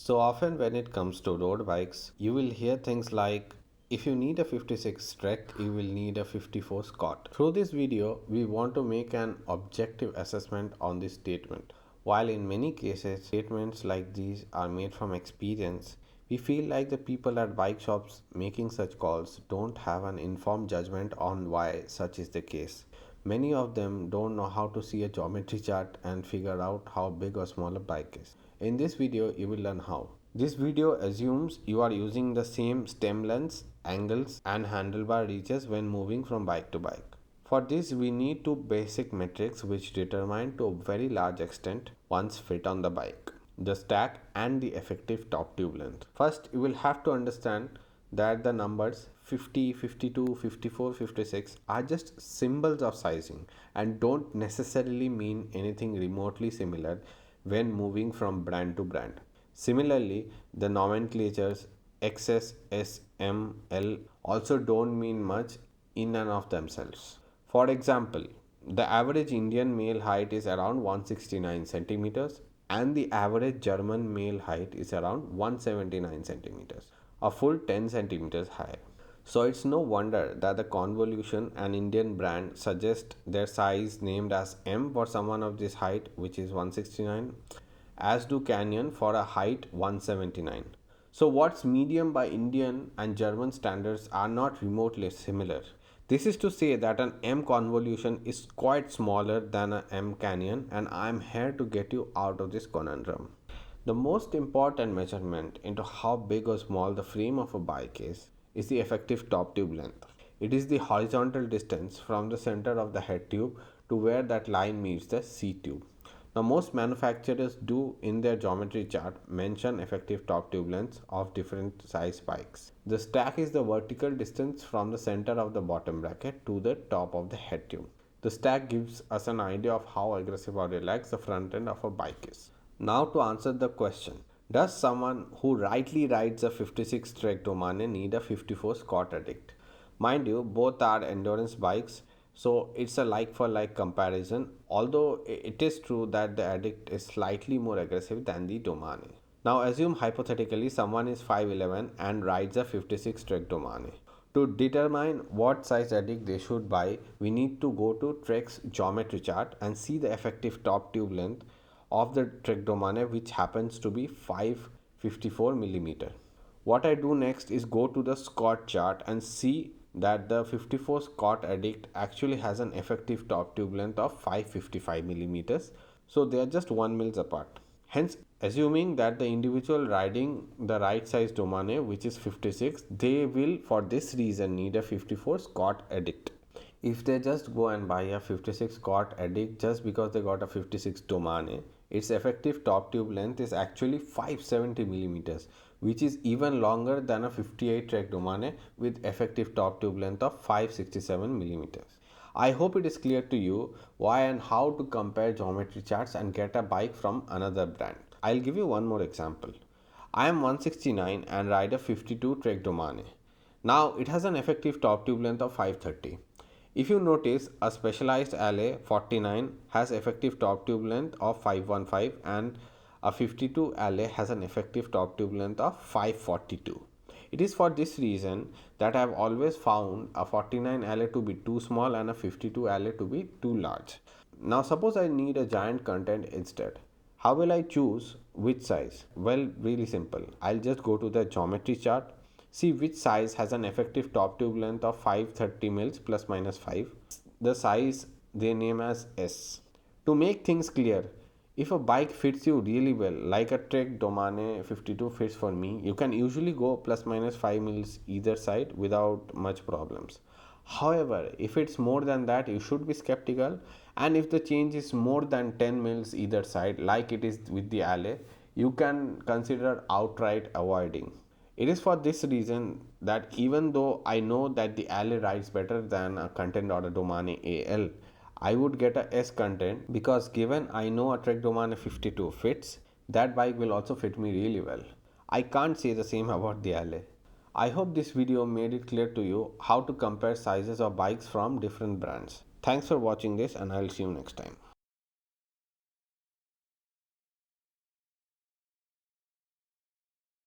So often when it comes to road bikes, you will hear things like if you need a 56 Trek, you will need a 54 Scott. Through this video, we want to make an objective assessment on this statement. While in many cases, statements like these are made from experience, we feel like the people at bike shops making such calls don't have an informed judgment on why such is the case. Many of them don't know how to see a geometry chart and figure out how big or small a bike is. In this video, you will learn how. This video assumes you are using the same stem lengths, angles and handlebar reaches when moving from bike to bike. For this, we need two basic metrics which determine to a very large extent one's fit on the bike: the stack and the effective top tube length. First, you will have to understand that the numbers 50, 52, 54, 56 are just symbols of sizing and don't necessarily mean anything remotely similar when moving from brand to brand. Similarly, the nomenclatures XS, S, M, L also don't mean much in and of themselves. For example, the average Indian male height is around 169 centimeters and the average German male height is around 179 centimeters, a full 10 centimeters higher. So it's no wonder that the convolution and Indian brand suggest their size named as M for someone of this height, which is 169, as do Canyon for a height 179. So what's medium by Indian and German standards are not remotely similar. This is to say that an M convolution is quite smaller than an M canyon, and I'm here to get you out of this conundrum. The most important measurement into how big or small the frame of a bike is the effective top tube length. It is the horizontal distance from the center of the head tube to where that line meets the seat tube. Now, most manufacturers do in their geometry chart mention effective top tube lengths of different size bikes. The stack is the vertical distance from the center of the bottom bracket to the top of the head tube. The stack gives us an idea of how aggressive or relaxed the front end of a bike is. Now to answer the question, does someone who rightly rides a 56 Trek Domane need a 54 Scott Addict? Mind you, both are endurance bikes, so it's a like for like comparison, although it is true that the Addict is slightly more aggressive than the Domane. Now assume hypothetically someone is 5'11 and rides a 56 Trek Domane. To determine what size Addict they should buy, we need to go to Trek's geometry chart and see the effective top tube length of the Trek Domane, which happens to be 554 millimeter. What I do next is go to the Scott chart and see that the 54 Scott Addict actually has an effective top tube length of 555 millimeters, so they are just 1 mils apart. Hence, assuming that the individual riding the right size Domane, which is 56, they will for this reason need a 54 Scott Addict. If they just go and buy a 56 Scott Addict just because they got a 56 Domane, its effective top tube length is actually 570 millimeters, which is even longer than a 58 Trek Domane with effective top tube length of 567 millimeters. I hope it is clear to you why and how to compare geometry charts and get a bike from another brand. I'll give you one more example. I am 169 and ride a 52 Trek Domane. Now it has an effective top tube length of 530. If you notice, a specialized alley 49 has effective top tube length of 515 and a 52 alley has an effective top tube length of 542. It is for this reason that I have always found a 49 alley to be too small and a 52 alley to be too large. Now suppose I need a giant content instead. How will I choose which size? Well, really simple. I'll just go to the geometry chart, see which size has an effective top tube length of 530 mils plus minus 5. The size they name as S. To make things clear, if a bike fits you really well, like a Trek Domane 52 fits for me, you can usually go plus minus 5 mils either side without much problems. However, if it's more than that, you should be skeptical, and if the change is more than 10 mils either side, like it is with the alley, you can consider outright avoiding. It is for this reason that even though I know that the alley rides better than a content or a Domane AL, I would get a S content because given I know a Trek Domane 52 fits, that bike will also fit me really well. I can't say the same about the alley. I hope this video made it clear to you how to compare sizes of bikes from different brands. Thanks for watching this and I'll see you next time.